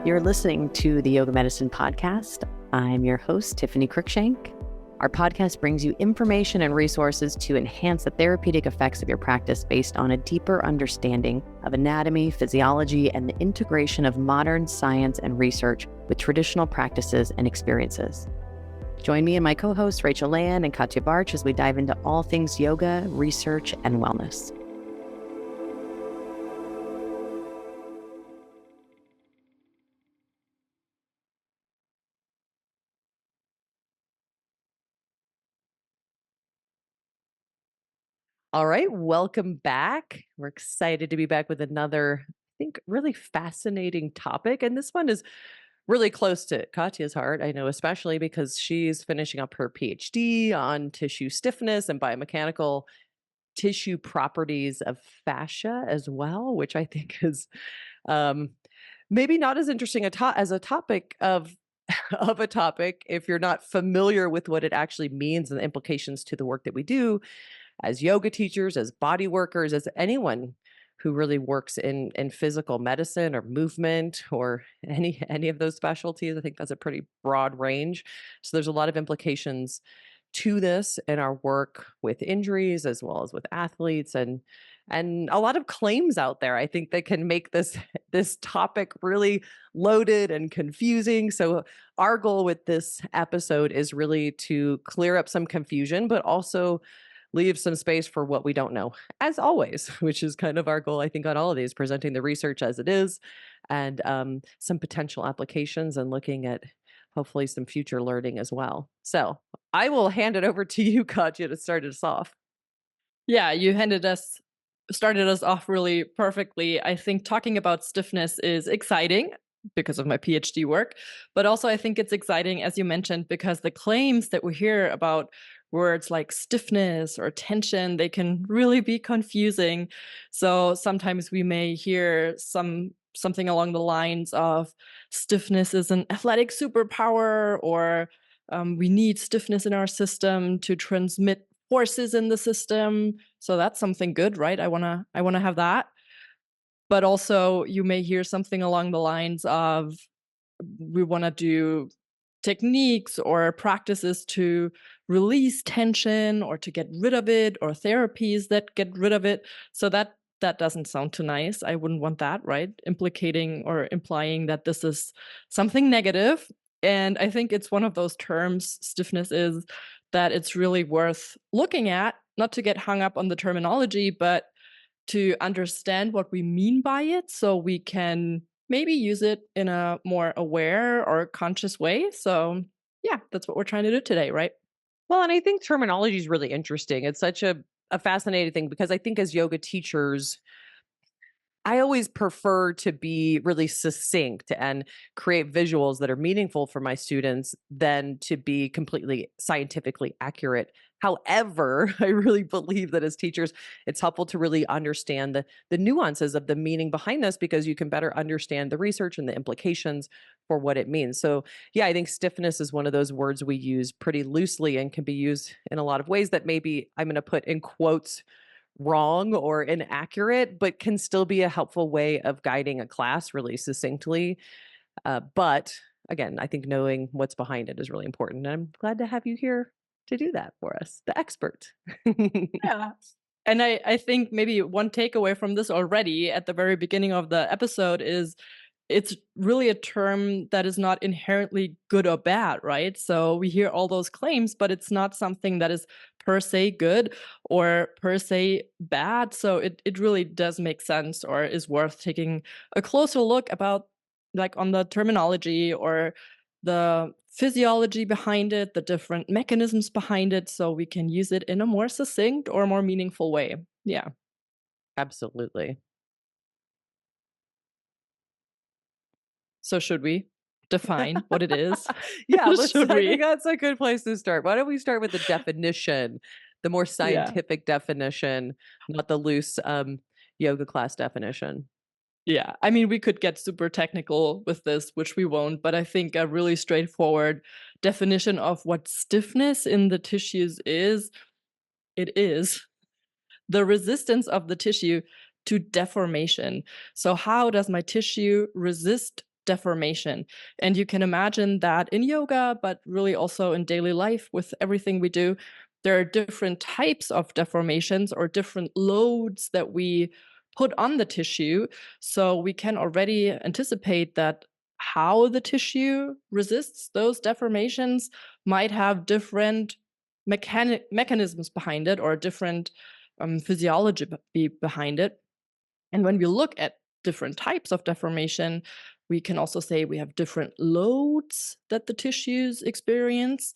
You're listening to the Yoga Medicine Podcast. I'm your host, Tiffany Cruikshank. Our podcast brings you information and resources to enhance the therapeutic effects of your practice based on a deeper understanding of anatomy, physiology, and the integration of modern science and research with traditional practices and experiences. Join me and my co-hosts, Rachel Land and Katja Barch, as we dive into all things yoga, research, and wellness. All right, welcome back. We're excited to be back with another, I think, really fascinating topic. And this one is really close to Katja's heart, I know, especially because she's finishing up her PhD on tissue stiffness and biomechanical tissue properties of fascia as well, which I think is maybe not as interesting as a topic of of a topic if you're not familiar with what it actually means and the implications to the work that we do as yoga teachers, as body workers, as anyone who really works in physical medicine or movement or any of those specialties. I think that's a pretty broad range. So there's a lot of implications to this in our work with injuries as well as with athletes and a lot of claims out there, I think, that can make this topic really loaded and confusing. So our goal with this episode is really to clear up some confusion, but also leave some space for what we don't know, as always, which is kind of our goal, I think, on all of these, presenting the research as it is and some potential applications and looking at hopefully some future learning as well. So I will hand it over to you, Katja, to start us off. Yeah, you started us off really perfectly. I think talking about stiffness is exciting because of my PhD work, but also I think it's exciting, as you mentioned, because the claims that we hear about words like stiffness or tension, they can really be confusing. So sometimes we may hear something along the lines of stiffness is an athletic superpower, or we need stiffness in our system to transmit forces in the system. So that's something good, right? I wanna have that. But also you may hear something along the lines of we want to do techniques or practices to release tension or to get rid of it, or therapies that get rid of it. So that doesn't sound too nice. I wouldn't want that, right? Implicating or implying that this is something negative. And I think it's one of those terms, stiffness is, that it's really worth looking at, not to get hung up on the terminology, but to understand what we mean by it so we can maybe use it in a more aware or conscious way. So yeah, that's what we're trying to do today, right? Well, and I think terminology is really interesting. It's such a fascinating thing because I think as yoga teachers, I always prefer to be really succinct and create visuals that are meaningful for my students than to be completely scientifically accurate. However, I really believe that as teachers, it's helpful to really understand the nuances of the meaning behind this because you can better understand the research and the implications for what it means. So, yeah, I think stiffness is one of those words we use pretty loosely and can be used in a lot of ways that maybe I'm going to put in quotes wrong or inaccurate, but can still be a helpful way of guiding a class really succinctly. But again, I think knowing what's behind it is really important. And I'm glad to have you here to do that for us, the expert. Yeah. And I think maybe one takeaway from this already at the very beginning of the episode is it's really a term that is not inherently good or bad, right? So we hear all those claims, but it's not something that is per se good or per se bad. So it really does make sense or is worth taking a closer look about, like, on the terminology or the physiology behind it, the different mechanisms behind it, so we can use it in a more succinct or more meaningful way. Yeah. Absolutely. So should we define what it is? Yeah, let's. Should I think we? that's a good place to start. Why don't we start with the definition, the more Yeah. scientific definition, not the loose yoga class definition. Yeah. I mean, we could get super technical with this, which we won't, but I think a really straightforward definition of what stiffness in the tissues is, it is the resistance of the tissue to deformation. So how does my tissue resist deformation. And you can imagine that in yoga, but really also in daily life with everything we do, there are different types of deformations or different loads that we put on the tissue. So we can already anticipate that how the tissue resists those deformations might have different mechanisms behind it or different physiology behind it. And when we look at different types of deformation, we can also say we have different loads that the tissues experience.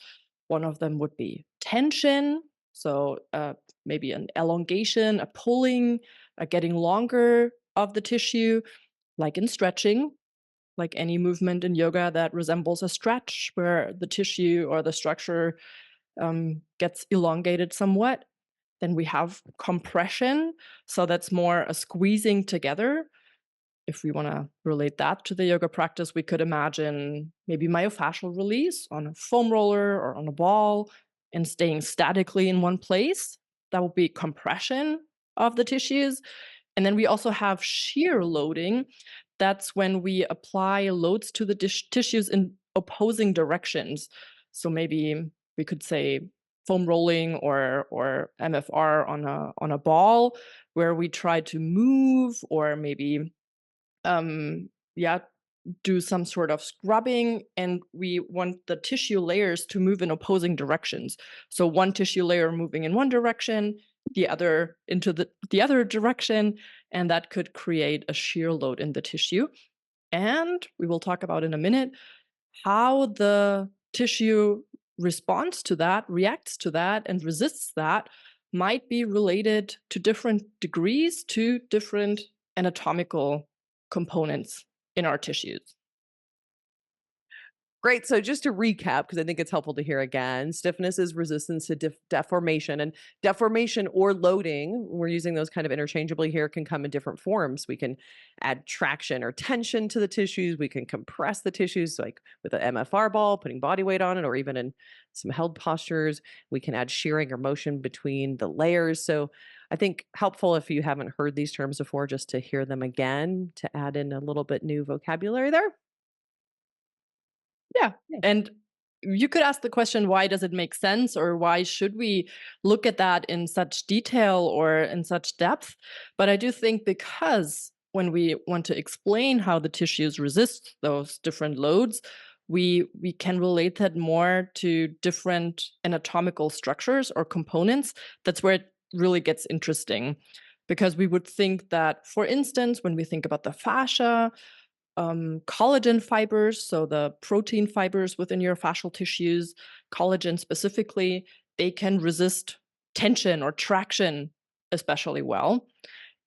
One of them would be tension. So maybe an elongation, a pulling, a getting longer of the tissue, like in stretching, like any movement in yoga that resembles a stretch where the tissue or the structure gets elongated somewhat. Then we have compression. So that's more a squeezing together. If we want to relate that to the yoga practice, we could imagine maybe myofascial release on a foam roller or on a ball and staying statically in one place. That would be compression of the tissues. And then we also have shear loading. That's when we apply loads to the tissues in opposing directions. So maybe we could say foam rolling or MFR on a ball where we try to move or maybe yeah, do some sort of scrubbing, and we want the tissue layers to move in opposing directions. So one tissue layer moving in one direction, the other into the other direction, and that could create a shear load in the tissue. And we will talk about in a minute how the tissue responds to that, reacts to that, and resists that might be related to different degrees to different anatomical components in our tissues. Great. So just to recap, because I think it's helpful to hear again, stiffness is resistance to deformation, and deformation or loading, we're using those kind of interchangeably here, can come in different forms. We can add traction or tension to the tissues. We can compress the tissues, like with an MFR ball, putting body weight on it, or even in some held postures. We can add shearing or motion between the layers. So I think helpful if you haven't heard these terms before, just to hear them again, to add in a little bit new vocabulary there. Yeah. Yeah. And you could ask the question, why does it make sense? Or why should we look at that in such detail or in such depth? But I do think because when we want to explain how the tissues resist those different loads, we can relate that more to different anatomical structures or components. That's where it really gets interesting. Because we would think that, for instance, when we think about the fascia, collagen fibers, so the protein fibers within your fascial tissues, collagen specifically, they can resist tension or traction especially well.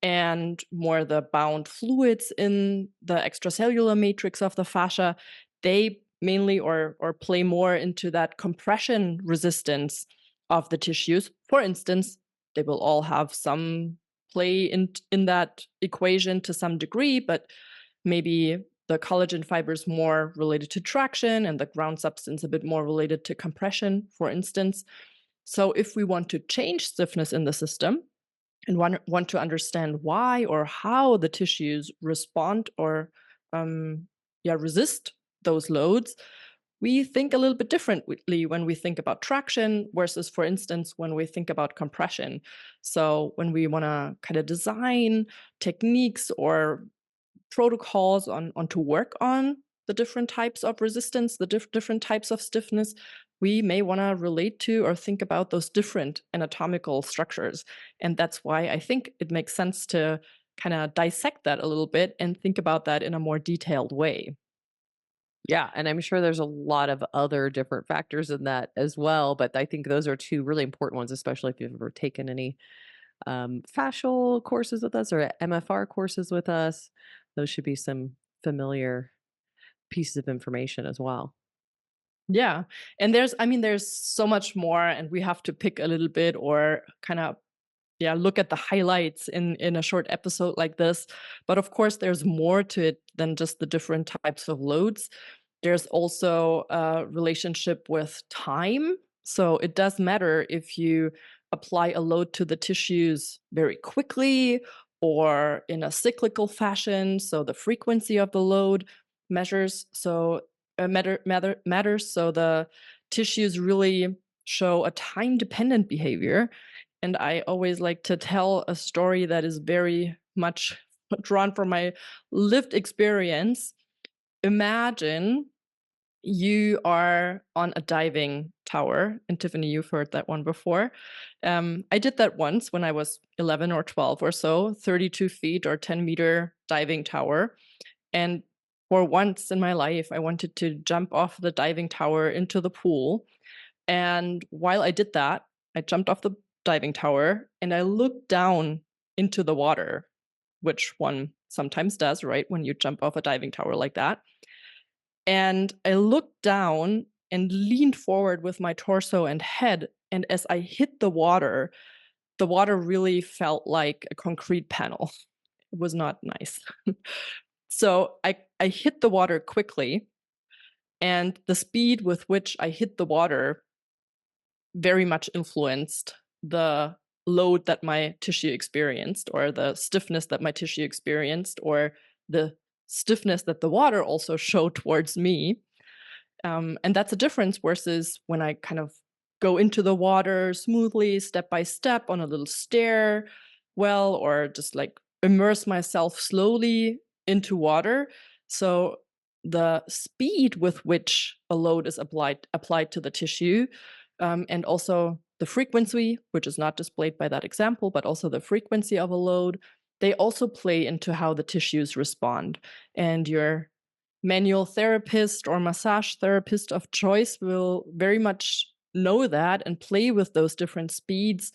And more the bound fluids in the extracellular matrix of the fascia, they mainly or play more into that compression resistance of the tissues. For instance, they will all have some play in that equation to some degree, but maybe the collagen fibers more related to traction and the ground substance a bit more related to compression, for instance. So if we want to change stiffness in the system and want to understand why or how the tissues respond or resist those loads, we think a little bit differently when we think about traction versus, for instance, when we think about compression. So when we want to kind of design techniques or protocols on to work on the different types of resistance, the different types of stiffness, we may want to relate to or think about those different anatomical structures. And that's why I think it makes sense to kind of dissect that a little bit and think about that in a more detailed way. Yeah, and I'm sure there's a lot of other different factors in that as well, but I think those are two really important ones, especially if you've ever taken any fascial courses with us or MFR courses with us. Those should be some familiar pieces of information as well. Yeah. And there's so much more, and we have to pick a little bit or kind of look at the highlights in a short episode like this. But of course, there's more to it than just the different types of loads. There's also a relationship with time. So it does matter if you apply a load to the tissues very quickly or in a cyclical fashion. So the frequency of the load measures. So matters. So the tissues really show a time dependent behavior. And I always like to tell a story that is very much drawn from my lived experience. Imagine you are on a diving tower, and Tiffany, you've heard that one before. I did that once when I was 11 or 12 or so, 32 feet or 10-meter diving tower. And for once in my life, I wanted to jump off the diving tower into the pool. And while I did that, I jumped off the diving tower and I looked down into the water, which one sometimes does, right? When you jump off a diving tower like that. And I looked down and leaned forward with my torso and head. And as I hit the water really felt like a concrete panel. It was not nice. So I hit the water quickly, and the speed with which I hit the water very much influenced the load that my tissue experienced, or the stiffness that my tissue experienced, or the stiffness that the water also showed towards me. And that's a difference versus when I kind of go into the water smoothly, step by step on a little stair, well, or just like immerse myself slowly into water. So the speed with which a load is applied to the tissue, and also the frequency, which is not displayed by that example, but also the frequency of a load, they also play into how the tissues respond. And your manual therapist or massage therapist of choice will very much know that and play with those different speeds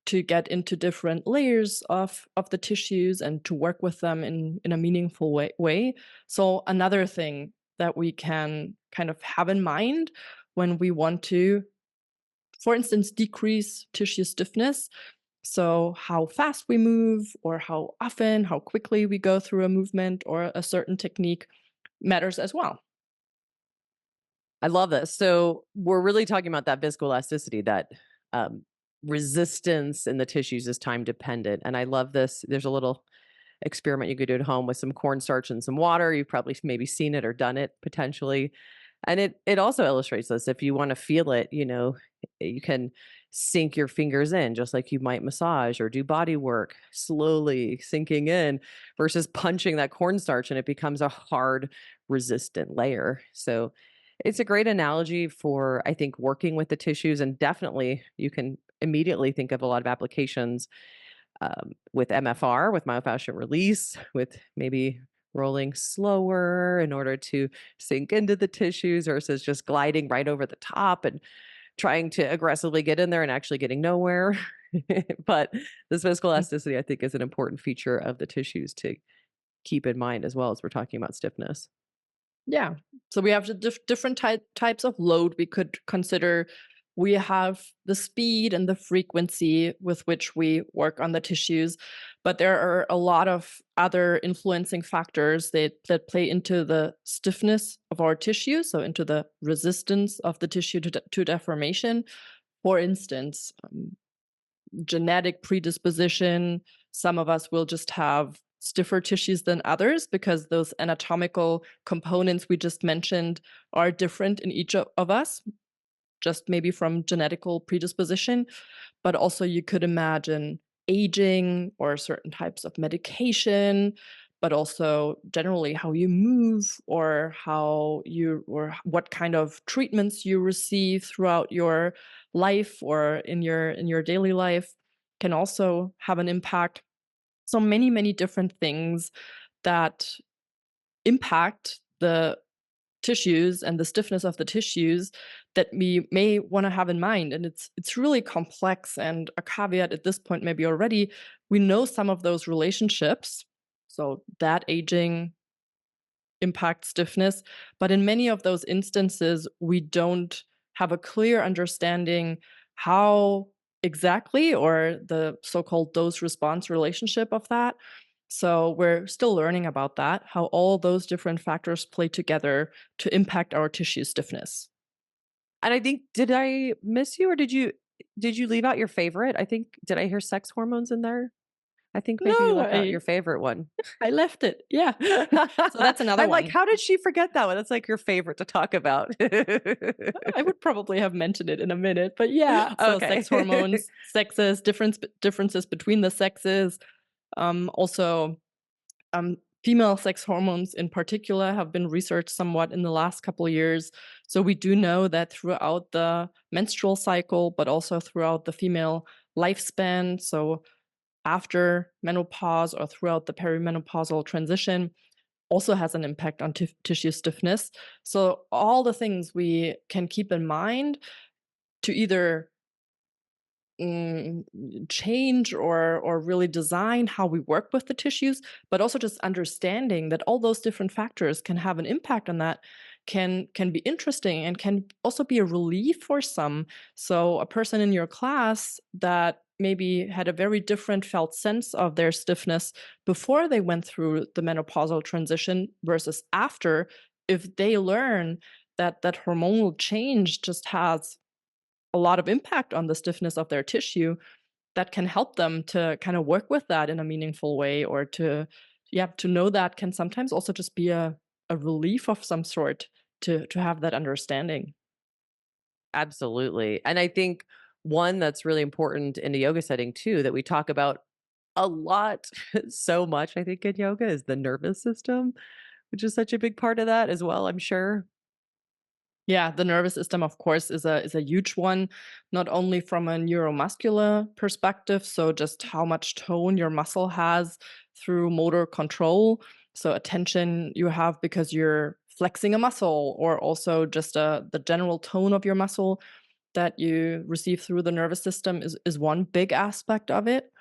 to get into different layers of the tissues and to work with them in a meaningful way. So another thing that we can kind of have in mind when we want to, for instance, decrease tissue stiffness. So, how fast we move, or how often, how quickly we go through a movement or a certain technique matters as well. I love this. So we're really talking about that viscoelasticity, that um, resistance in the tissues is time dependent. And I love this. There's a little experiment you could do at home with some cornstarch and some water. You've probably maybe seen it or done it potentially. And it also illustrates this. If you want to feel it, you can sink your fingers in just like you might massage or do body work, slowly sinking in versus punching that cornstarch and it becomes a hard, resistant layer. So it's a great analogy for, I think, working with the tissues. And definitely you can immediately think of a lot of applications with MFR, with myofascial release, with maybe rolling slower in order to sink into the tissues versus just gliding right over the top and trying to aggressively get in there and actually getting nowhere. But this viscoelasticity, I think, is an important feature of the tissues to keep in mind as well as we're talking about stiffness. Yeah. So we have the different types of load we could consider. We have the speed and the frequency with which we work on the tissues, but there are a lot of other influencing factors that play into the stiffness of our tissue, so into the resistance of the tissue to deformation. For instance, genetic predisposition. Some of us will just have stiffer tissues than others because those anatomical components we just mentioned are different in each of us, just maybe from genetical predisposition. But also, you could imagine aging or certain types of medication, but also generally how you move, or what kind of treatments you receive throughout your life or in your daily life can also have an impact. So many different things that impact the tissues and the stiffness of the tissues that we may want to have in mind. And it's really complex. And a caveat at this point, maybe already, we know some of those relationships. So that aging impacts stiffness, but in many of those instances, we don't have a clear understanding how exactly, or the so-called dose response relationship of that. So we're still learning about that, how all those different factors play together to impact our tissue stiffness. And I think, did I miss you or did you leave out your favorite? I think, did I hear sex hormones in there? I think maybe you No, left out your favorite one. I left it. Yeah. So that's another I'm like, one. how did she forget that one? That's like your favorite to talk about. I would probably have mentioned it in a minute, but yeah, so sex Okay. hormones, sexes, differences between the sexes, also, um, female sex hormones in particular have been researched somewhat in the last couple of years. So we do know that throughout the menstrual cycle, but also throughout the female lifespan, so after menopause or throughout the perimenopausal transition, also has an impact on tissue stiffness. So all the things we can keep in mind to either mm, change or really design how we work with the tissues, but also just understanding that all those different factors can have an impact on that can be interesting and can also be a relief for some. So a person in your class that maybe had a very different felt sense of their stiffness before they went through the menopausal transition versus after, if they learn that that hormonal change just has a lot of impact on the stiffness of their tissue, that can help them to kind of work with that in a meaningful way, or to yeah, to know that can sometimes also just be a relief of some sort to have that understanding. Absolutely. And I think one that's really important in a yoga setting too, that we talk about a lot, so much, I think, in yoga is the nervous system, which is such a big part of that as well, I'm sure. Yeah, the nervous system, of course, is a huge one, not only from a neuromuscular perspective, so just how much tone your muscle has through motor control, so attention you have because you're flexing a muscle, or also just the general tone of your muscle that you receive through the nervous system is one big aspect of it.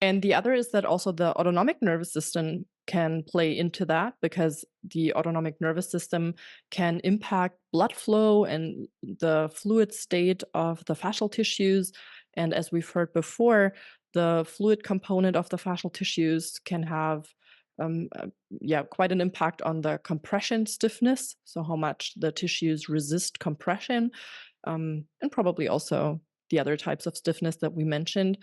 And the other is that also the autonomic nervous system can play into that, because the autonomic nervous system can impact blood flow and the fluid state of the fascial tissues. And as we've heard before, the fluid component of the fascial tissues can have um, uh, yeah, quite an impact on the compression stiffness, so how much the tissues resist compression, and probably also the other types of stiffness that we mentioned.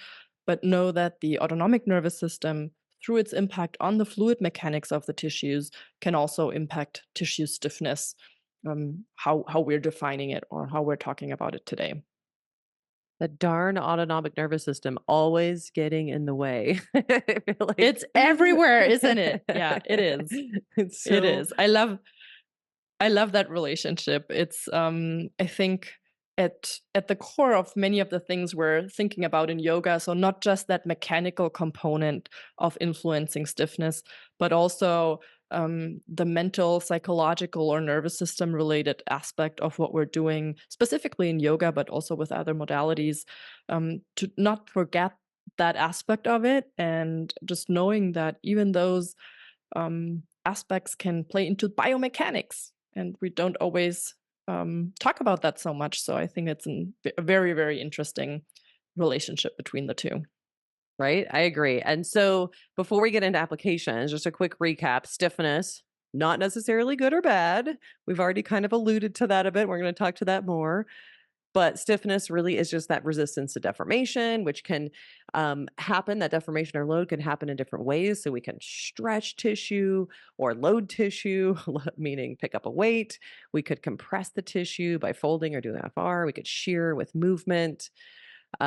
But know that the autonomic nervous system, through its impact on the fluid mechanics of the tissues, can also impact tissue stiffness, how we're defining it or how we're talking about it today. The darn autonomic nervous system always getting in the way. I feel like It's everywhere, isn't it? Yeah, it is. it's It so is. I love that relationship. It's I think at the core of many of the things we're thinking about in yoga, so not just that mechanical component of influencing stiffness, but also the mental, psychological, or nervous system related aspect of what we're doing, specifically in yoga, but also with other modalities, to not forget that aspect of it, and just knowing that even those aspects can play into biomechanics, and we don't always talk about that so much. So I think it's a very, very interesting relationship between the two. right. I agree. And so before we get into applications, just a quick recap: stiffness, not necessarily good or bad. We've already kind of alluded to that a bit. We're going to talk to that more. But stiffness really is just that resistance to deformation, which can happen. That deformation or load can happen in different ways. So we can stretch tissue or load tissue, meaning pick up a weight. We could compress the tissue by folding or doing FR. We could shear with movement.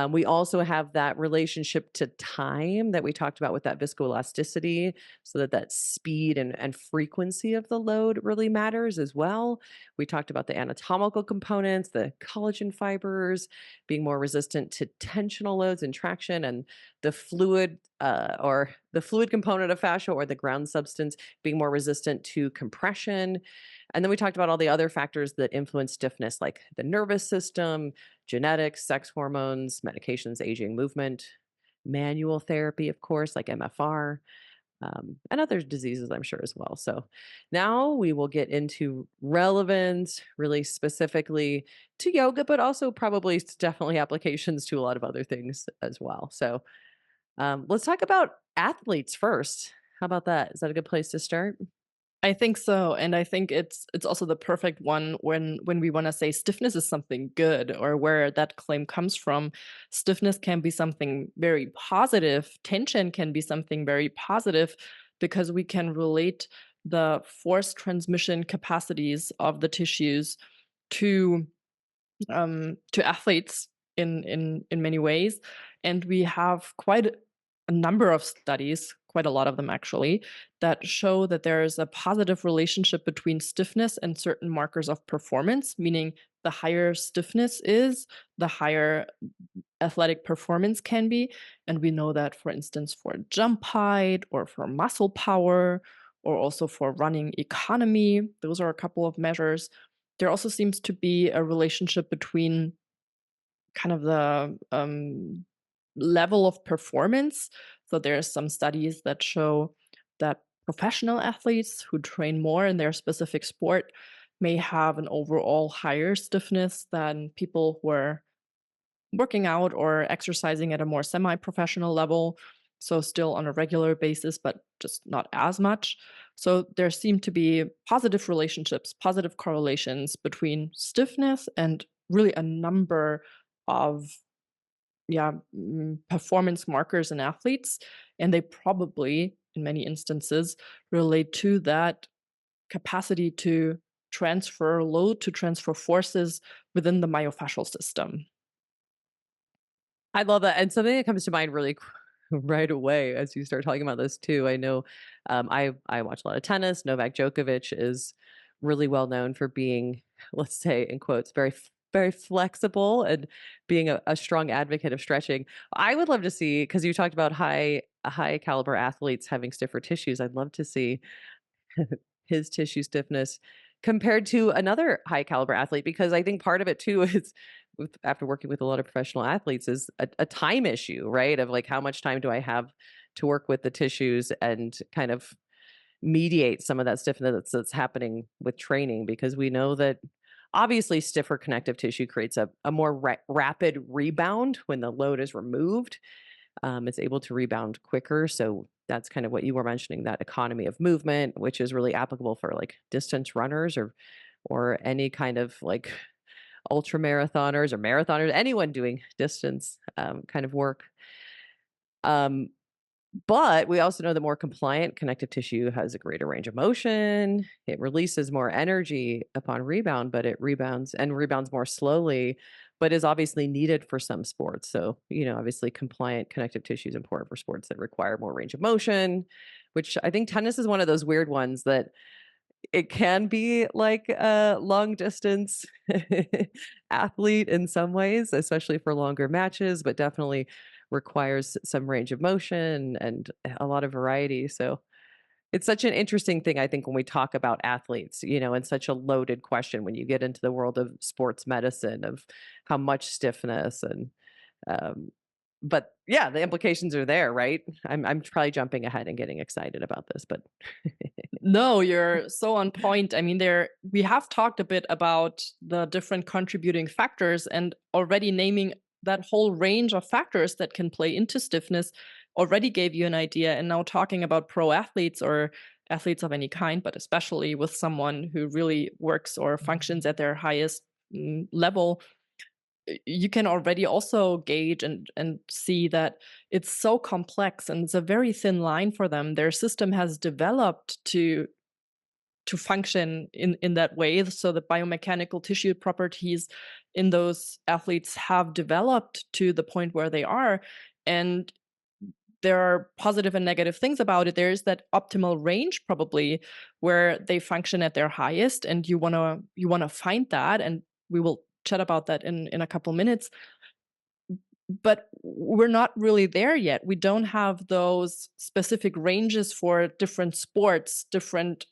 We also have that relationship to time that we talked about with that viscoelasticity, so that that speed and frequency of the load really matters as well. We talked about the anatomical components, the collagen fibers being more resistant to tensional loads and traction, and the fluid or the fluid component of fascia or the ground substance being more resistant to compression. And then we talked about all the other factors that influence stiffness, like the nervous system, genetics, sex hormones, medications, aging, movement, manual therapy, of course, like MFR, and other diseases, I'm sure, as well. So now we will get into relevance, really specifically to yoga, but also probably definitely applications to a lot of other things as well. So let's talk about athletes first. How about that? Is that a good place to start? I think so, and I think it's also the perfect one when we wanna say stiffness is something good or where that claim comes from. Stiffness can be something very positive, tension can be something very positive because we can relate the force transmission capacities of the tissues to to athletes in many ways, and we have quite a number of studies, quite a lot of them actually, that show that there is a positive relationship between stiffness and certain markers of performance, meaning the higher stiffness is, the higher athletic performance can be. And we know that, for instance, for jump height or for muscle power or also for running economy, those are a couple of measures. There also seems to be a relationship between kind of the level of performance. So there are some studies that show that professional athletes who train more in their specific sport may have an overall higher stiffness than people who are working out or exercising at a more semi-professional level, so still on a regular basis, but just not as much. So there seem to be positive relationships, positive correlations between stiffness and really a number of performance markers in athletes, and they probably, in many instances, relate to that capacity to transfer load, to transfer forces within the myofascial system. I love that, and something that comes to mind really right away as you start talking about this too. I know I watch a lot of tennis. Novak Djokovic is really well known for being, let's say in quotes, very flexible and being a strong advocate of stretching. I would love to see because you talked about high caliber athletes having stiffer tissues. I'd love to see his tissue stiffness compared to another high caliber athlete because I think part of it too is after working with a lot of professional athletes is a time issue, right? Of like how much time do I have to work with the tissues and kind of mediate some of that stiffness that's happening with training because we know that obviously stiffer connective tissue creates a more rapid rebound when the load is removed. It's able to rebound quicker. So that's kind of what you were mentioning, that economy of movement, which is really applicable for like distance runners or any kind of like ultra marathoners or marathoners, anyone doing distance kind of work. Um, but we also know that more compliant connective tissue has a greater range of motion. It releases more energy upon rebound, but it rebounds more slowly, but is obviously needed for some sports. So, obviously compliant connective tissue is important for sports that require more range of motion, which I think tennis is one of those weird ones that it can be like a long distance athlete in some ways, especially for longer matches, but definitely requires some range of motion and a lot of variety. So it's such an interesting thing, I think, when we talk about athletes, and such a loaded question when you get into the world of sports medicine of how much stiffness um, but yeah, the implications are there, right? I'm probably jumping ahead and getting excited about this, but No, you're so on point. I mean, there we have talked a bit about the different contributing factors and already naming that whole range of factors that can play into stiffness already gave you an idea. And now talking about pro athletes or athletes of any kind, but especially with someone who really works or functions at their highest level, you can already also gauge and see that it's so complex and it's a very thin line for them. Their system has developed to function in that way. So the biomechanical tissue properties in those athletes have developed to the point where they are. And there are positive and negative things about it. There is that optimal range probably where they function at their highest, and you wanna find that, and we will chat about that in a couple minutes. But we're not really there yet. We don't have those specific ranges for different sports, different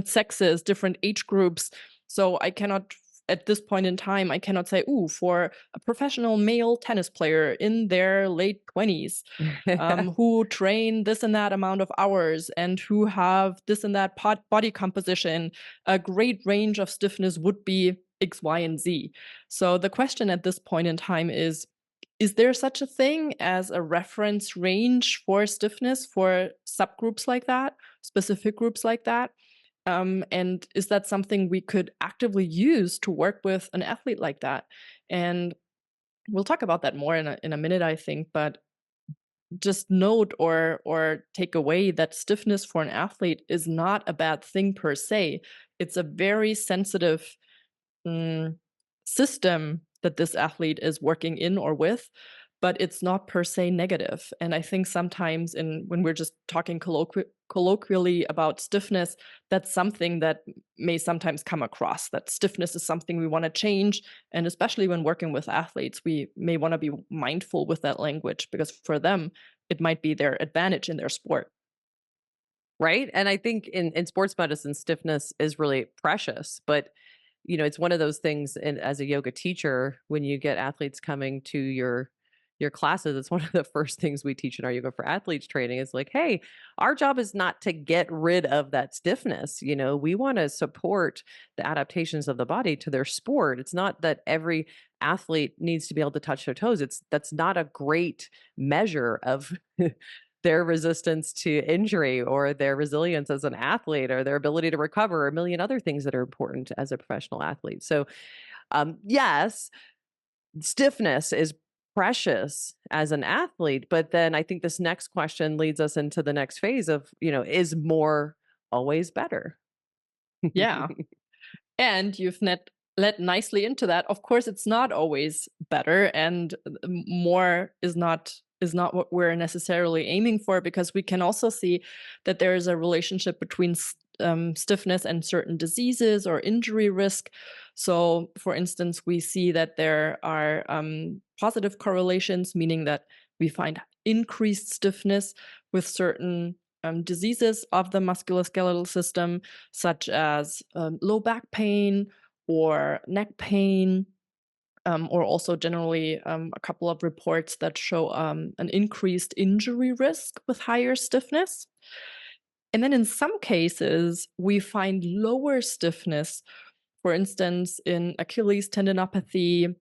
sexes, different age groups. So I cannot, at this point in time, I cannot say, ooh, for a professional male tennis player in their late 20s, who train this and that amount of hours and who have this and that body composition, a great range of stiffness would be X, Y, and Z. So the question at this point in time is, Is there such a thing as a reference range for stiffness for subgroups like that, specific groups like that? And is that something we could actively use to work with an athlete like that? And we'll talk about that more in a minute, I think. But just note or take away that stiffness for an athlete is not a bad thing per se. It's a very sensitive mm, system that this athlete is working in or with, but it's not per se negative. And I think sometimes when we're just talking colloquially about stiffness, that's something that may sometimes come across, that stiffness is something we want to change. And especially when working with athletes, we may want to be mindful with that language because for them, it might be their advantage in their sport. Right? And I think in sports medicine, stiffness is really precious, but it's one of those things, and as a yoga teacher, when you get athletes coming to your classes, it's one of the first things we teach in our yoga for athletes training is like, hey, our job is not to get rid of that stiffness. We want to support the adaptations of the body to their sport. It's not that every athlete needs to be able to touch their toes. That's not a great measure of their resistance to injury or their resilience as an athlete or their ability to recover or a million other things that are important as a professional athlete. So, yes, stiffness is precious as an athlete, but then I think this next question leads us into the next phase of, is more always better? Yeah. And you've led nicely into that. Of course, it's not always better, and more is not what we're necessarily aiming for because we can also see that there is a relationship between stiffness and certain diseases or injury risk. So, for instance, we see that there are positive correlations, meaning that we find increased stiffness with certain diseases of the musculoskeletal system, such as low back pain or neck pain, or also generally a couple of reports that show an increased injury risk with higher stiffness. And then in some cases, we find lower stiffness, for instance, in Achilles tendinopathy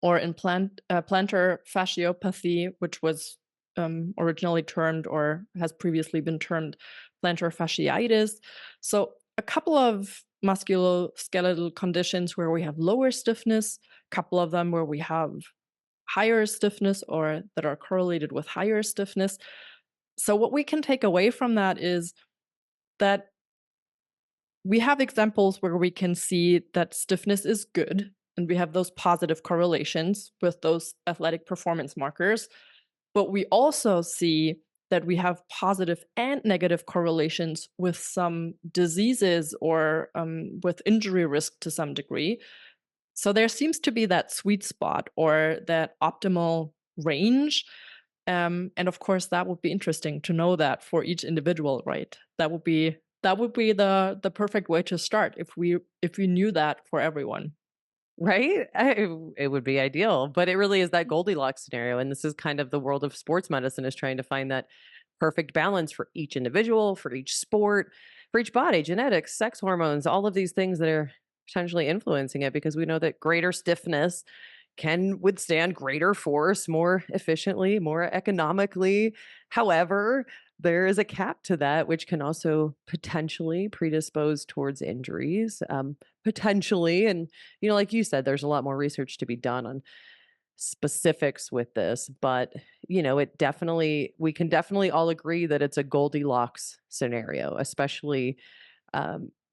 or in plantar fasciopathy, which was originally termed or has previously been termed plantar fasciitis. So, a couple of musculoskeletal conditions where we have lower stiffness, a couple of them where we have higher stiffness or that are correlated with higher stiffness. So, what we can take away from that is that we have examples where we can see that stiffness is good, and we have those positive correlations with those athletic performance markers. But we also see that we have positive and negative correlations with some diseases or with injury risk to some degree. So there seems to be that sweet spot or that optimal range. And of course, that would be interesting to know that for each individual, right? That would be the perfect way to start if we knew that for everyone. Right? It would be ideal, but it really is that Goldilocks scenario, and this is kind of the world of sports medicine is trying to find that perfect balance for each individual, for each sport, for each body, genetics, sex hormones, all of these things that are potentially influencing it because we know that greater stiffness can withstand greater force more efficiently, more economically. However, there is a cap to that, which can also potentially predispose towards injuries, potentially. And, like you said, there's a lot more research to be done on specifics with this, but, we can definitely all agree that it's a Goldilocks scenario, especially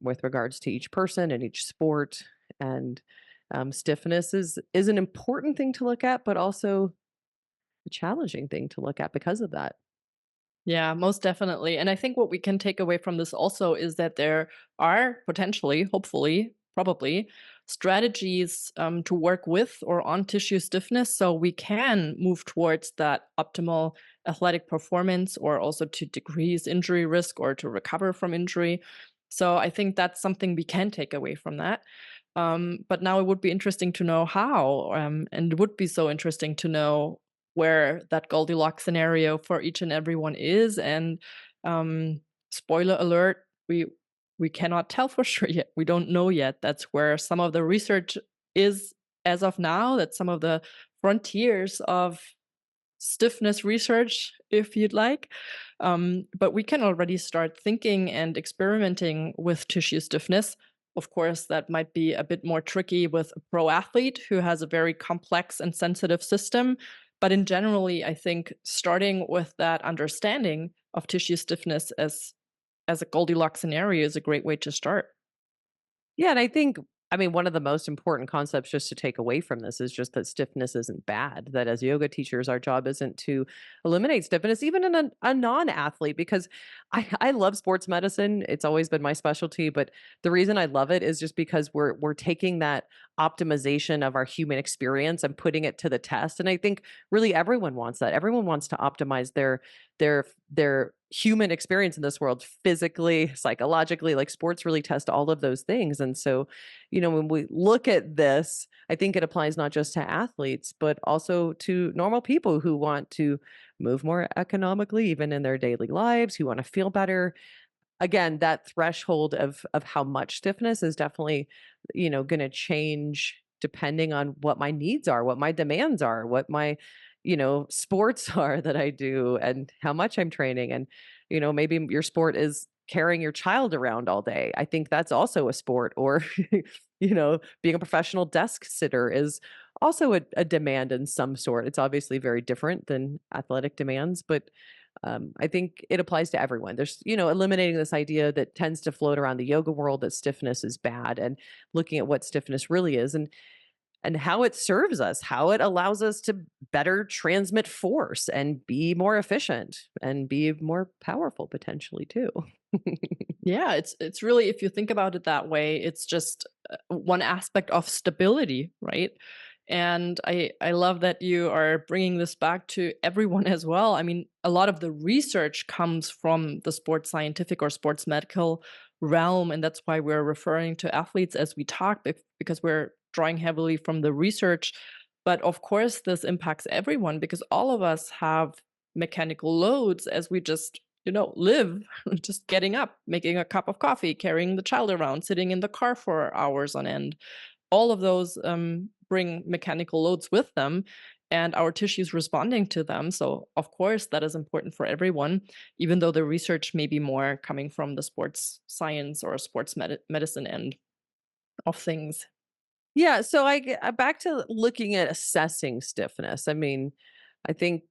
with regards to each person and each sport. And stiffness is an important thing to look at, but also a challenging thing to look at because of that. Yeah, most definitely. And I think what we can take away from this also is that there are potentially, hopefully, probably strategies to work with or on tissue stiffness so we can move towards that optimal athletic performance or also to decrease injury risk or to recover from injury. So I think that's something we can take away from that. But now it would be interesting to know how, and it would be so interesting to know where that Goldilocks scenario for each and everyone is. And um, spoiler alert, we cannot tell for sure yet. We don't know yet. That's where some of the research is as of now. That some of the frontiers of stiffness research, if you'd like. But we can already start thinking and experimenting with tissue stiffness. Of course, that might be a bit more tricky with a pro athlete who has a very complex and sensitive system. But in generally, I think starting with that understanding of tissue stiffness as a Goldilocks scenario is a great way to start. Yeah, and I think, I mean, one of the most important concepts just to take away from this is just that stiffness isn't bad. That as yoga teachers, our job isn't to eliminate stiffness, even in a non-athlete, because I love sports medicine. It's always been my specialty, but the reason I love it is just because we're taking that optimization of our human experience and putting it to the test. And I think really everyone wants that. Everyone wants to optimize their human experience in this world physically, psychologically. Like sports really test all of those things. And so, when we look at this, I think it applies not just to athletes, but also to normal people who want to move more economically, even in their daily lives, who want to feel better. Again, that threshold of how much stiffness is definitely, going to change depending on what my needs are, what my demands are, what my, sports are that I do and how much I'm training. And, maybe your sport is carrying your child around all day. I think that's also a sport. Or, being a professional desk sitter is also a demand in some sort. It's obviously very different than athletic demands, but I think it applies to everyone. There's, eliminating this idea that tends to float around the yoga world that stiffness is bad, and looking at what stiffness really is and how it serves us, how it allows us to better transmit force and be more efficient and be more powerful potentially too. Yeah, it's really, if you think about it that way, it's just one aspect of stability, right? And I love that you are bringing this back to everyone as well. I mean, a lot of the research comes from the sports scientific or sports medical realm, and that's why we're referring to athletes as we talk, because we're drawing heavily from the research. But of course, this impacts everyone because all of us have mechanical loads as we just live. Just getting up, making a cup of coffee, carrying the child around, sitting in the car for hours on end. All of those bring mechanical loads with them, and our tissues responding to them. So, of course, that is important for everyone, even though the research may be more coming from the sports science or sports medicine end of things. Yeah, so back to looking at assessing stiffness. I mean, I think,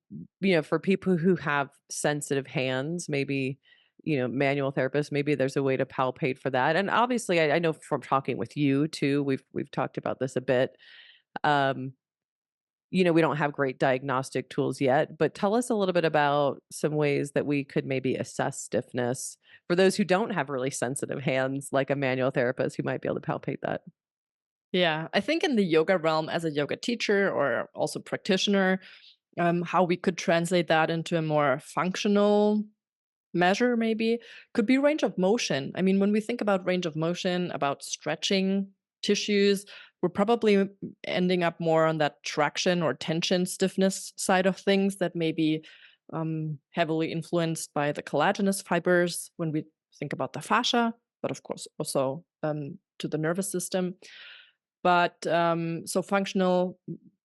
for people who have sensitive hands, maybe, manual therapists, maybe there's a way to palpate for that. And obviously, I know from talking with you too, we've talked about this a bit. Um, we don't have great diagnostic tools yet, but tell us a little bit about some ways that we could maybe assess stiffness for those who don't have really sensitive hands, like a manual therapist who might be able to palpate that. Yeah, I think in the yoga realm, as a yoga teacher or also practitioner, how we could translate that into a more functional measure maybe could be range of motion. I mean, when we think about range of motion, about stretching tissues, we're probably ending up more on that traction or tension stiffness side of things that may be heavily influenced by the collagenous fibers when we think about the fascia, but of course also to the nervous system. But so functional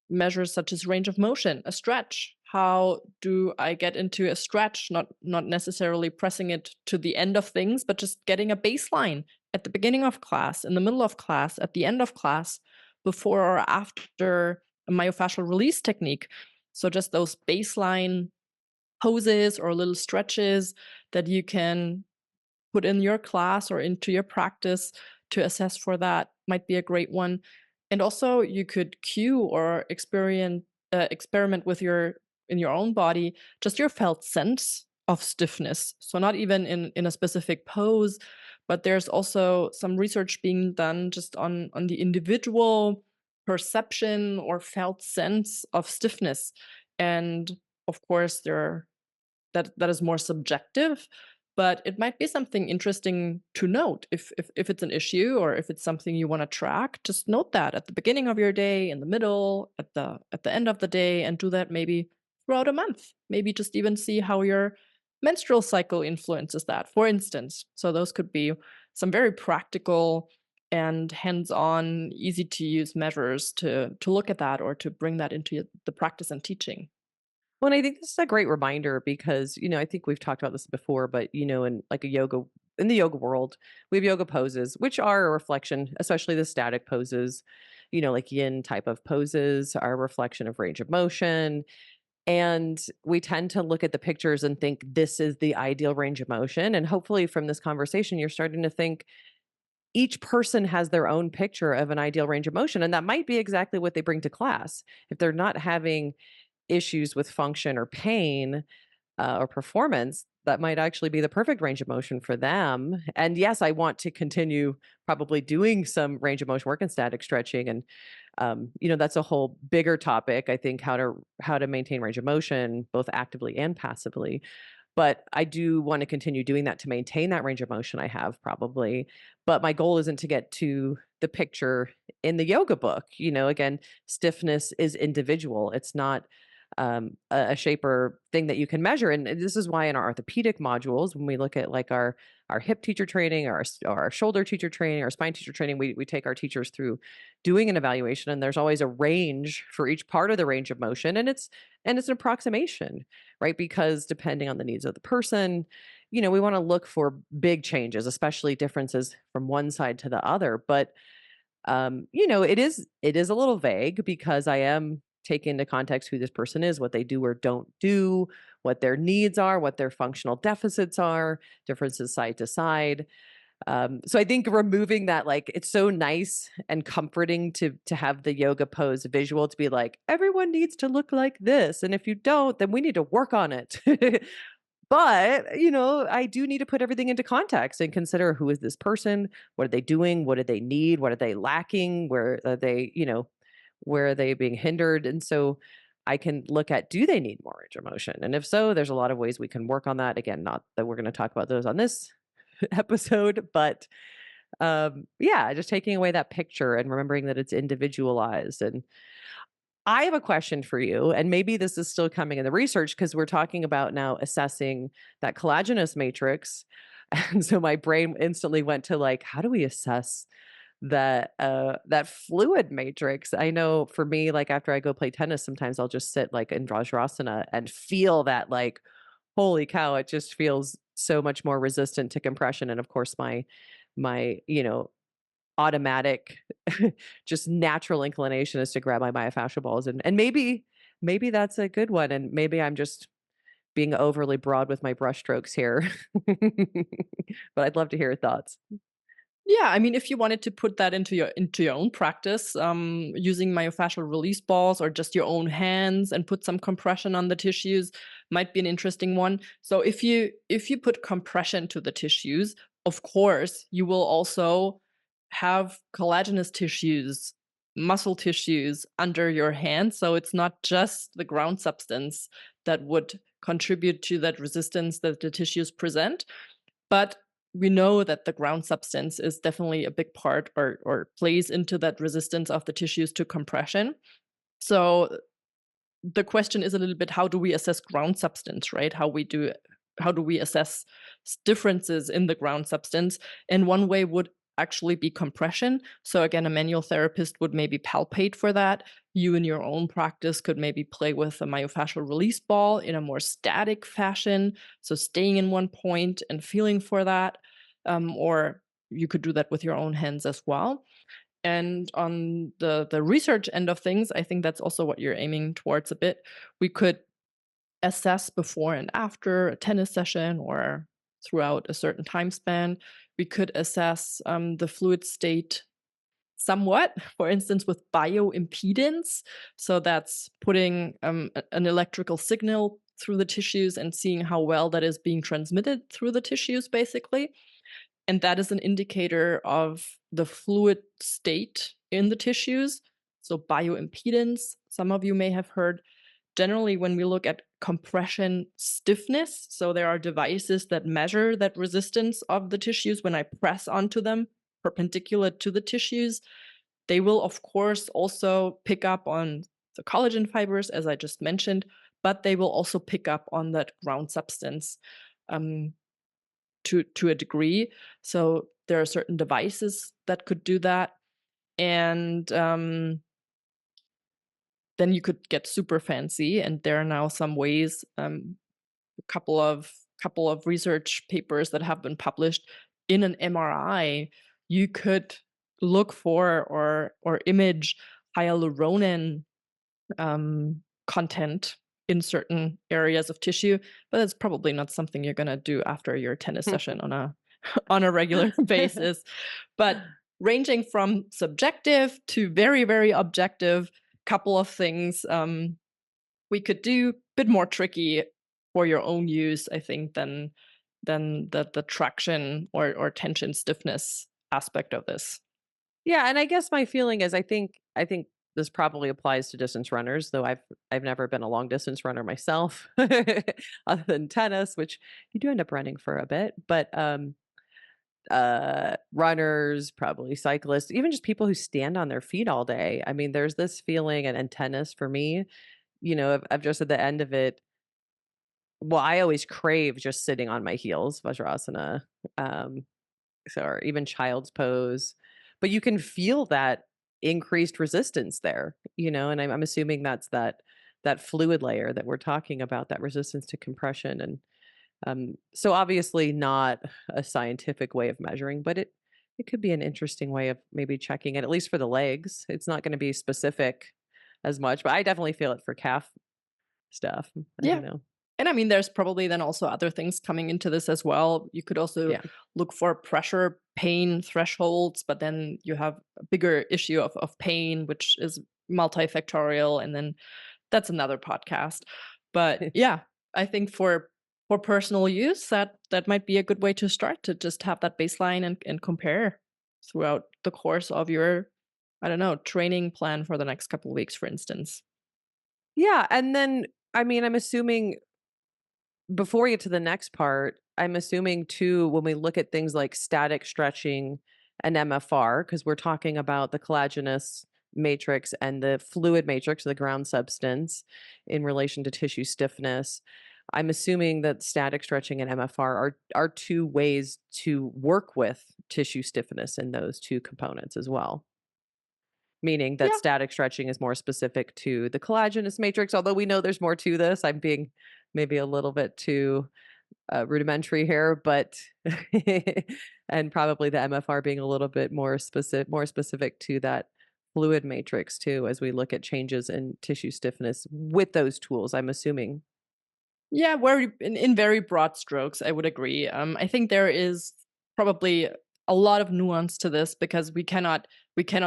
measures such as range of motion, a stretch. How do I get into a stretch? Not necessarily pressing it to the end of things, but just getting a baseline at the beginning of class, in the middle of class, at the end of class, before or after a myofascial release technique. So just those baseline poses or little stretches that you can put in your class or into your practice to assess for that might be a great one. And also, you could cue or experiment with your in your own body, just your felt sense of stiffness. So not even in a specific pose, but there's also some research being done just on the individual perception or felt sense of stiffness. And of course, that is more subjective, but it might be something interesting to note if it's an issue or if it's something you want to track. Just note that at the beginning of your day, in the middle, at the end of the day, and do that maybe throughout a month. Maybe just even see how your menstrual cycle influences that, for instance. So those could be some very practical and hands-on, easy to use measures to look at that or to bring that into the practice and teaching. Well, and I think this is a great reminder because, I think we've talked about this before, but in like in the yoga world, we have yoga poses, which are a reflection, especially the static poses, like yin type of poses are a reflection of range of motion. And we tend to look at the pictures and think this is the ideal range of motion. And hopefully from this conversation, you're starting to think each person has their own picture of an ideal range of motion. And that might be exactly what they bring to class. If they're not having issues with function or pain, or performance, that might actually be the perfect range of motion for them. And yes, I want to continue probably doing some range of motion work and static stretching. And that's a whole bigger topic. I think how to maintain range of motion both actively and passively. But I do want to continue doing that to maintain that range of motion I have probably. But my goal isn't to get to the picture in the yoga book. Again, stiffness is individual. It's not a shape or thing that you can measure. And this is why in our orthopedic modules, when we look at like our hip teacher training, our shoulder teacher training, our spine teacher training, we take our teachers through doing an evaluation, and there's always a range for each part of the range of motion, and it's an approximation, right? Because depending on the needs of the person, we want to look for big changes, especially differences from one side to the other. But it is a little vague because I am taking into context who this person is, what they do or don't do, what their needs are, what their functional deficits are, differences side to side. So I think removing that, like, it's so nice and comforting to have the yoga pose visual to be like, everyone needs to look like this. And if you don't, then we need to work on it. But, I do need to put everything into context and consider who is this person? What are they doing? What do they need? What are they lacking? Where are they being hindered? And so I can look at, do they need more range of motion? And if so, there's a lot of ways we can work on that. Again, not that we're going to talk about those on this episode, but yeah, just taking away that picture and remembering that it's individualized. And I have a question for you, and maybe this is still coming in the research because we're talking about now assessing that collagenous matrix. And so my brain instantly went to like, how do we assess that fluid matrix? I know for me, like after I go play tennis, sometimes I'll just sit like in Vajrasana and feel that like, holy cow, it just feels so much more resistant to compression. And of course, my automatic, just natural inclination is to grab my myofascial balls, and maybe that's a good one, and maybe I'm just being overly broad with my brushstrokes here. But I'd love to hear your thoughts. Yeah, I mean, if you wanted to put that into your own practice, using myofascial release balls or just your own hands and put some compression on the tissues might be an interesting one. So if you put compression to the tissues, of course, you will also have collagenous tissues, muscle tissues under your hands. So it's not just the ground substance that would contribute to that resistance that the tissues present, but we know that the ground substance is definitely a big part or plays into that resistance of the tissues to compression. So the question is a little bit, how do we assess ground substance, right? How do we assess differences in the ground substance? And one way would actually be compression. So again, a manual therapist would maybe palpate for that. You in your own practice could maybe play with a myofascial release ball in a more static fashion. So staying in one point and feeling for that. Or you could do that with your own hands as well. And on the research end of things, I think that's also what you're aiming towards a bit. We could assess before and after a tennis session or throughout a certain time span. We could assess the fluid state somewhat, for instance, with bioimpedance. So that's putting an electrical signal through the tissues and seeing how well that is being transmitted through the tissues, basically. And that is an indicator of the fluid state in the tissues. So bioimpedance, some of you may have heard. Generally, when we look at compression stiffness, so there are devices that measure that resistance of the tissues when I press onto them perpendicular to the tissues. They will, of course, also pick up on the collagen fibers, as I just mentioned, but they will also pick up on that ground substance. Um, to a degree. So there are certain devices that could do that, and then you could get super fancy. And there are now some ways, a couple of research papers that have been published in an MRI. You could look for or image hyaluronan content in certain areas of tissue, but it's probably not something you're gonna do after your tennis session on a on a regular basis. But ranging from subjective to very, very objective, couple of things we could do, bit more tricky for your own use, I think, than the traction or tension stiffness aspect of this. Yeah, and I guess my feeling is I think this probably applies to distance runners, though I've never been a long distance runner myself, other than tennis, which you do end up running for a bit. But runners, probably cyclists, even just people who stand on their feet all day. I mean, there's this feeling, and tennis for me, I've just at the end of it. Well, I always crave just sitting on my heels, Vajrasana. Um, or even child's pose, but you can feel that increased resistance there, and I'm assuming that's that fluid layer that we're talking about, that resistance to compression, and so obviously not a scientific way of measuring, but it could be an interesting way of maybe checking it, at least for the legs. It's not going to be specific as much, but I definitely feel it for calf stuff. I Yeah. don't know. And I mean, there's probably then also other things coming into this as well. You could also Yeah. look for pressure pain thresholds, but then you have a bigger issue of pain, which is multifactorial. And then that's another podcast. But yeah, I think for personal use, that might be a good way to start, to just have that baseline and compare throughout the course of your, I don't know, training plan for the next couple of weeks, for instance. Yeah, and then I mean, I'm assuming before we get to the next part, I'm assuming too, when we look at things like static stretching and MFR, because we're talking about the collagenous matrix and the fluid matrix, the ground substance, in relation to tissue stiffness. I'm assuming that static stretching and MFR are two ways to work with tissue stiffness in those two components as well. Meaning that Yeah. static stretching is more specific to the collagenous matrix, although we know there's more to this. I'm being maybe a little bit too rudimentary here, but and probably the MFR being a little bit more specific to that fluid matrix too, as we look at changes in tissue stiffness with those tools, I'm assuming. Yeah, very in very broad strokes, I would agree. I think there is probably a lot of nuance to this, because we cannot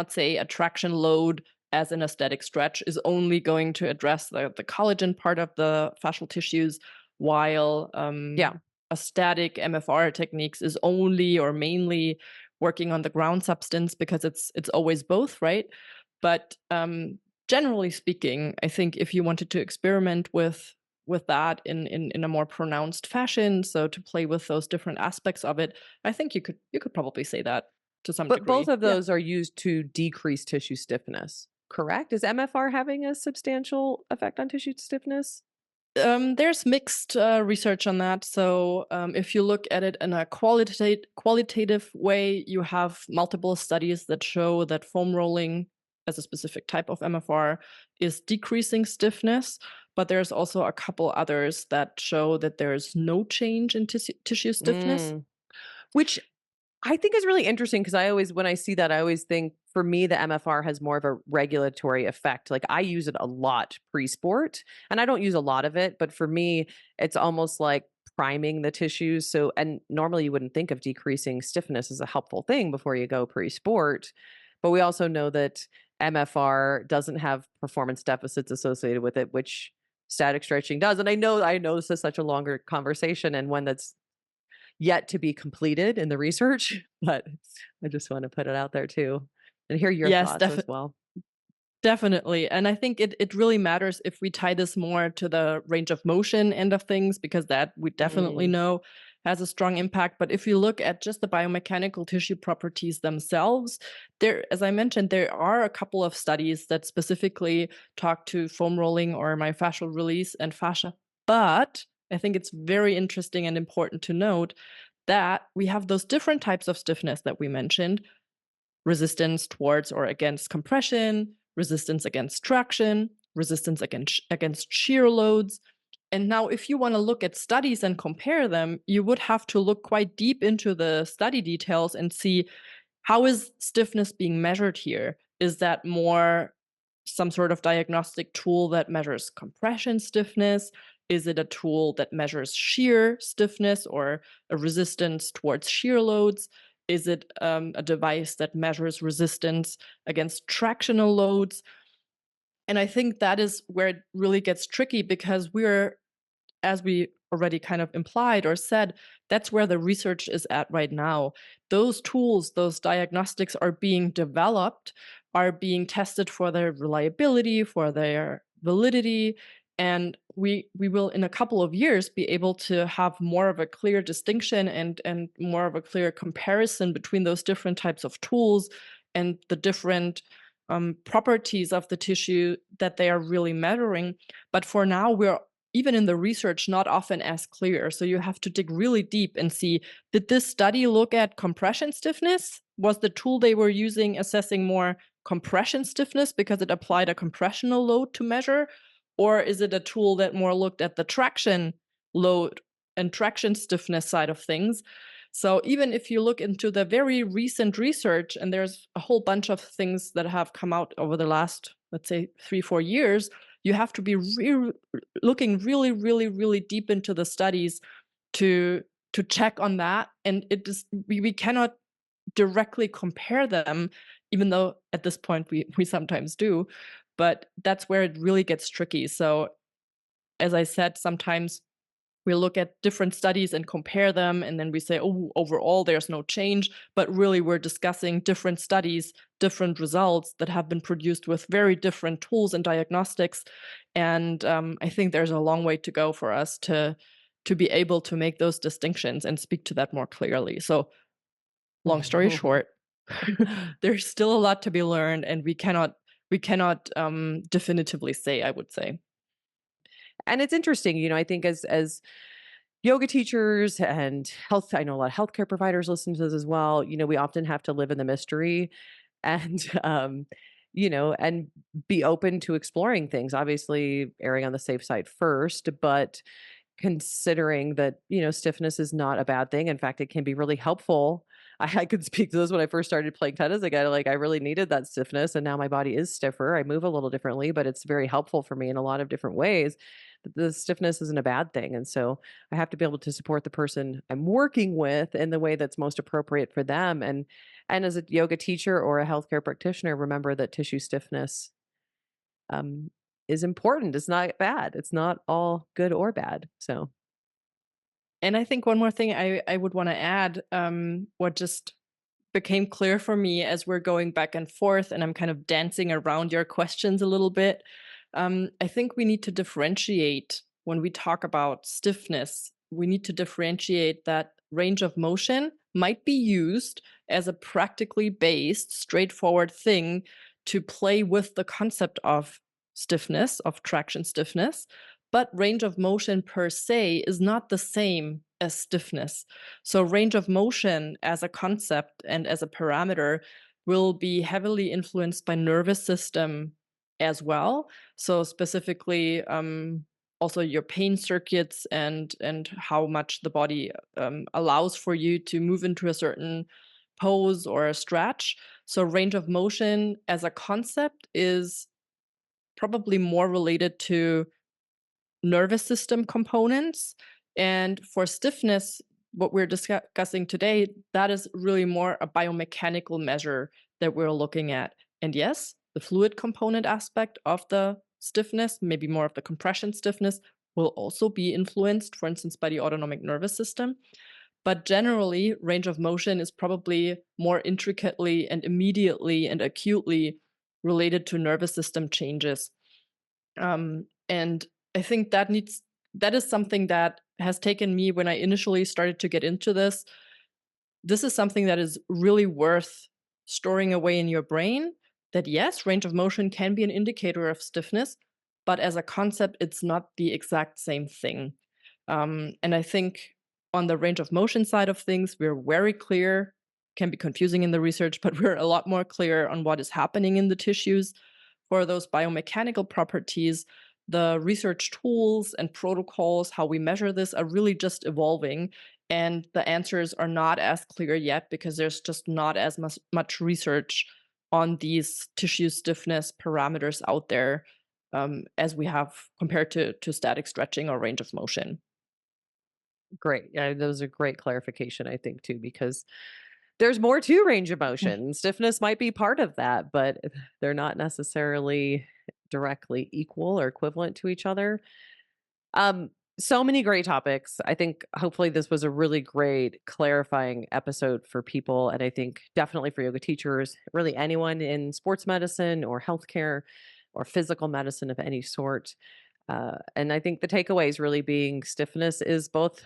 say a traction load as an aesthetic stretch is only going to address the collagen part of the fascial tissues, while Yeah. a static MFR techniques is only or mainly working on the ground substance, because it's always both, right? But generally speaking, I think if you wanted to experiment with that in a more pronounced fashion, so to play with those different aspects of it, I think you could probably say that to some But both degree. of Yeah. those are used to decrease tissue stiffness, correct? Is MFR having a substantial effect on tissue stiffness? There's mixed research on that. So if you look at it in a qualitative way, you have multiple studies that show that foam rolling as a specific type of MFR is decreasing stiffness. But there's also a couple others that show that there's no change in tissue stiffness. Mm. Which I think is really interesting because when I see that, I always think for me, the MFR has more of a regulatory effect. Like I use it a lot pre sport and I don't use a lot of it, but for me, it's almost like priming the tissues. So, and normally you wouldn't think of decreasing stiffness as a helpful thing before you go pre sport. But we also know that MFR doesn't have performance deficits associated with it, which static stretching does. And I know this is such a longer conversation and one that's yet to be completed in the research, but I just want to put it out there too and hear your Yes, thoughts as well. definitely. And I think it really matters if we tie this more to the range of motion end of things, because that we definitely Mm, know has a strong impact. But if you look at just the biomechanical tissue properties themselves, there, as I mentioned, there are a couple of studies that specifically talk to foam rolling or myofascial release and fascia. But I think it's very interesting and important to note that, we have those different types of stiffness that we mentioned: resistance towards or against compression, resistance against traction, resistance against shear loads. And now, if you want to look at studies and compare them, you would have to look quite deep into the study details and see, how is stiffness being measured here? Is that more some sort of diagnostic tool that measures compression stiffness? Is it a tool that measures shear stiffness or a resistance towards shear loads? Is it a device that measures resistance against tractional loads? And I think that is where it really gets tricky, because we're, as we already kind of implied or said, that's where the research is at right now. Those tools, those diagnostics are being developed, are being tested for their reliability, for their validity, and we will in a couple of years be able to have more of a clear distinction and more of a clear comparison between those different types of tools and the different properties of the tissue that they are really measuring. But for now, we're, even in the research, not often as clear. So you have to dig really deep and see, did this study look at compression stiffness? Was the tool they were using assessing more compression stiffness because it applied a compressional load to measure? Or is it a tool that more looked at the traction load and traction stiffness side of things? So even if you look into the very recent research, and there's a whole bunch of things that have come out over the last, let's say, 3-4 years, you have to be looking really, really, really deep into the studies to check on that. And it is, we cannot directly compare them, even though at this point we sometimes do. But that's where it really gets tricky. So as I said, sometimes we look at different studies and compare them, and then we say, oh, overall there's no change, but really we're discussing different studies, different results that have been produced with very different tools and diagnostics. And I think there's a long way to go for us to be able to make those distinctions and speak to that more clearly. So long story short, there's still a lot to be learned, and we cannot definitively say, I would say. And it's interesting, I think as yoga teachers and health, I know a lot of healthcare providers listen to this as well. We often have to live in the mystery and and be open to exploring things. Obviously, erring on the safe side first, but considering that, stiffness is not a bad thing. In fact, it can be really helpful. I could speak to this when I first started playing tennis again. Like, I really needed that stiffness, and now my body is stiffer. I move a little differently, but it's very helpful for me in a lot of different ways. But the stiffness isn't a bad thing. And so I have to be able to support the person I'm working with in the way that's most appropriate for them. And as a yoga teacher or a healthcare practitioner, remember that tissue stiffness um, is important. It's not bad. It's not all good or bad. So, And I think one more thing I would want to add, what just became clear for me as we're going back and forth, and I'm kind of dancing around your questions a little bit. I think we need to differentiate when we talk about stiffness. We need to differentiate that range of motion might be used as a practically based, straightforward thing to play with the concept of stiffness, of traction stiffness. But range of motion per se is not the same as stiffness. So, range of motion as a concept and as a parameter will be heavily influenced by nervous system as well. So, specifically, also your pain circuits and how much the body allows for you to move into a certain pose or a stretch. So, range of motion as a concept is probably more related to nervous system components. And for stiffness, what we're discussing today, that is really more a biomechanical measure that we're looking at. And yes, the fluid component aspect of the stiffness, maybe more of the compression stiffness, will also be influenced, for instance, by the autonomic nervous system. But generally, range of motion is probably more intricately and immediately and acutely related to nervous system changes. And I think that is something that has taken me, when I initially started to get into this. This is something that is really worth storing away in your brain. That yes, range of motion can be an indicator of stiffness, but as a concept, it's not the exact same thing. And I think On the range of motion side of things, we're very clear, can be confusing in the research, but we're a lot more clear on what is happening in the tissues. For those biomechanical properties, the research tools and protocols, how we measure this, are really just evolving. And the answers are not as clear yet because there's just not as much research on these tissue stiffness parameters out there as we have compared to static stretching or range of motion. Great. Yeah, that was a great clarification, I think, too, because there's more to range of motion. Stiffness might be part of that, but they're not necessarily directly equal or equivalent to each other. Um, so many great topics. I think hopefully this was a really great clarifying episode for people. And I think definitely for yoga teachers, really anyone in sports medicine or healthcare or physical medicine of any sort. And I think the takeaways really being stiffness is both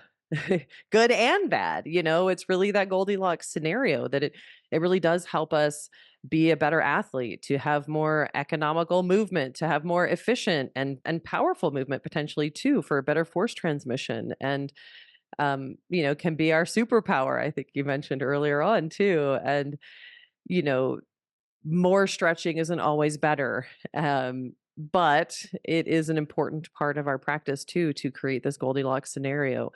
good and bad. It's really that Goldilocks scenario that it really does help us be a better athlete, to have more economical movement, to have more efficient and powerful movement potentially too, for better force transmission, and can be our superpower. I think you mentioned earlier on too. And you know more stretching isn't always better. But it is an important part of our practice too, to create this Goldilocks scenario,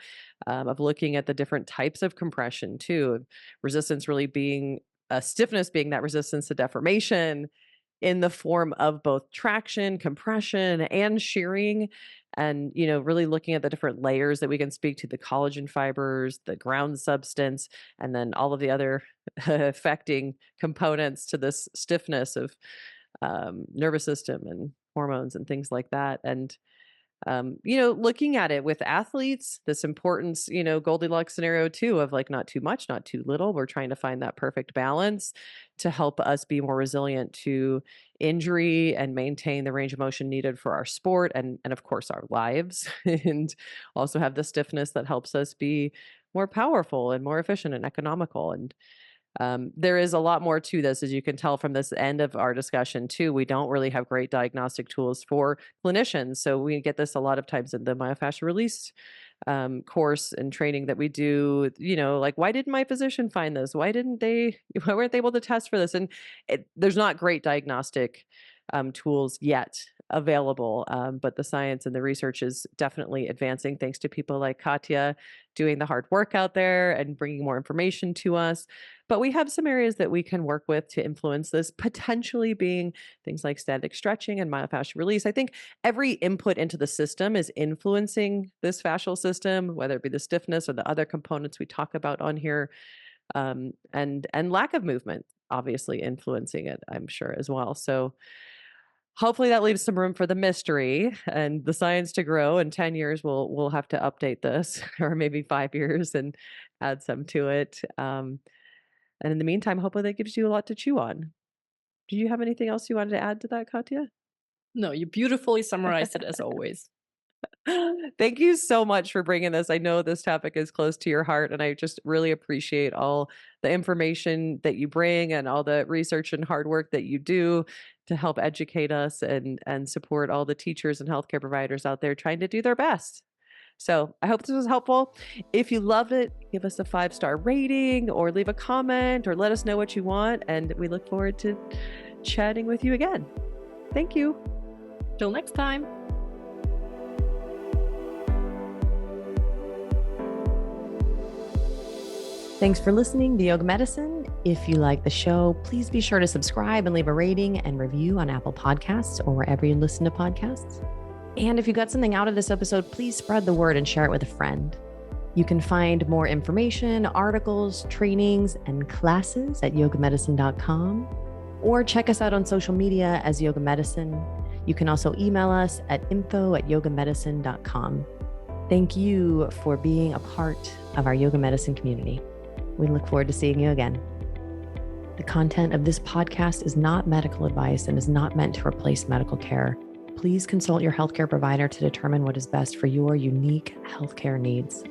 of looking at the different types of compression too. Resistance really being stiffness, being that resistance to deformation in the form of both traction, compression, and shearing. And, really looking at the different layers that we can speak to, the collagen fibers, the ground substance, and then all of the other affecting components to this stiffness of nervous system and hormones and things like that. And looking at it with athletes, this importance, Goldilocks scenario too, of like not too much, not too little. We're trying to find that perfect balance to help us be more resilient to injury and maintain the range of motion needed for our sport and of course our lives, and also have the stiffness that helps us be more powerful and more efficient and economical. And there is a lot more to this, as you can tell from this end of our discussion, too. We don't really have great diagnostic tools for clinicians. So we get this a lot of times in the myofascial release course and training that we do. Like, why didn't my physician find this? Why weren't they able to test for this? And there's not great diagnostic tools yet available. But the science and the research is definitely advancing, thanks to people like Katja doing the hard work out there and bringing more information to us. But we have some areas that we can work with to influence this, potentially being things like static stretching and myofascial release. I think every input into the system is influencing this fascial system, whether it be the stiffness or the other components we talk about on here, and lack of movement, obviously influencing it, I'm sure, as well. So hopefully that leaves some room for the mystery and the science to grow. In 10 years, we'll have to update this, or maybe 5 years, and add some to it. And in the meantime, hopefully that gives you a lot to chew on. Do you have anything else you wanted to add to that, Katya? No, you beautifully summarized it as always. Thank you so much for bringing this. I know this topic is close to your heart, and I just really appreciate all the information that you bring and all the research and hard work that you do to help educate us and support all the teachers and healthcare providers out there trying to do their best. So I hope this was helpful. If you loved it, give us a 5-star rating or leave a comment or let us know what you want. And we look forward to chatting with you again. Thank you. Till next time. Thanks for listening to Yoga Medicine. If you like the show, please be sure to subscribe and leave a rating and review on Apple Podcasts or wherever you listen to podcasts. And if you got something out of this episode, please spread the word and share it with a friend. You can find more information, articles, trainings, and classes at yogamedicine.com, or check us out on social media as Yoga Medicine. You can also email us at info@yogamedicine.com. Thank you for being a part of our Yoga Medicine community. We look forward to seeing you again. The content of this podcast is not medical advice and is not meant to replace medical care. Please consult your healthcare provider to determine what is best for your unique healthcare needs.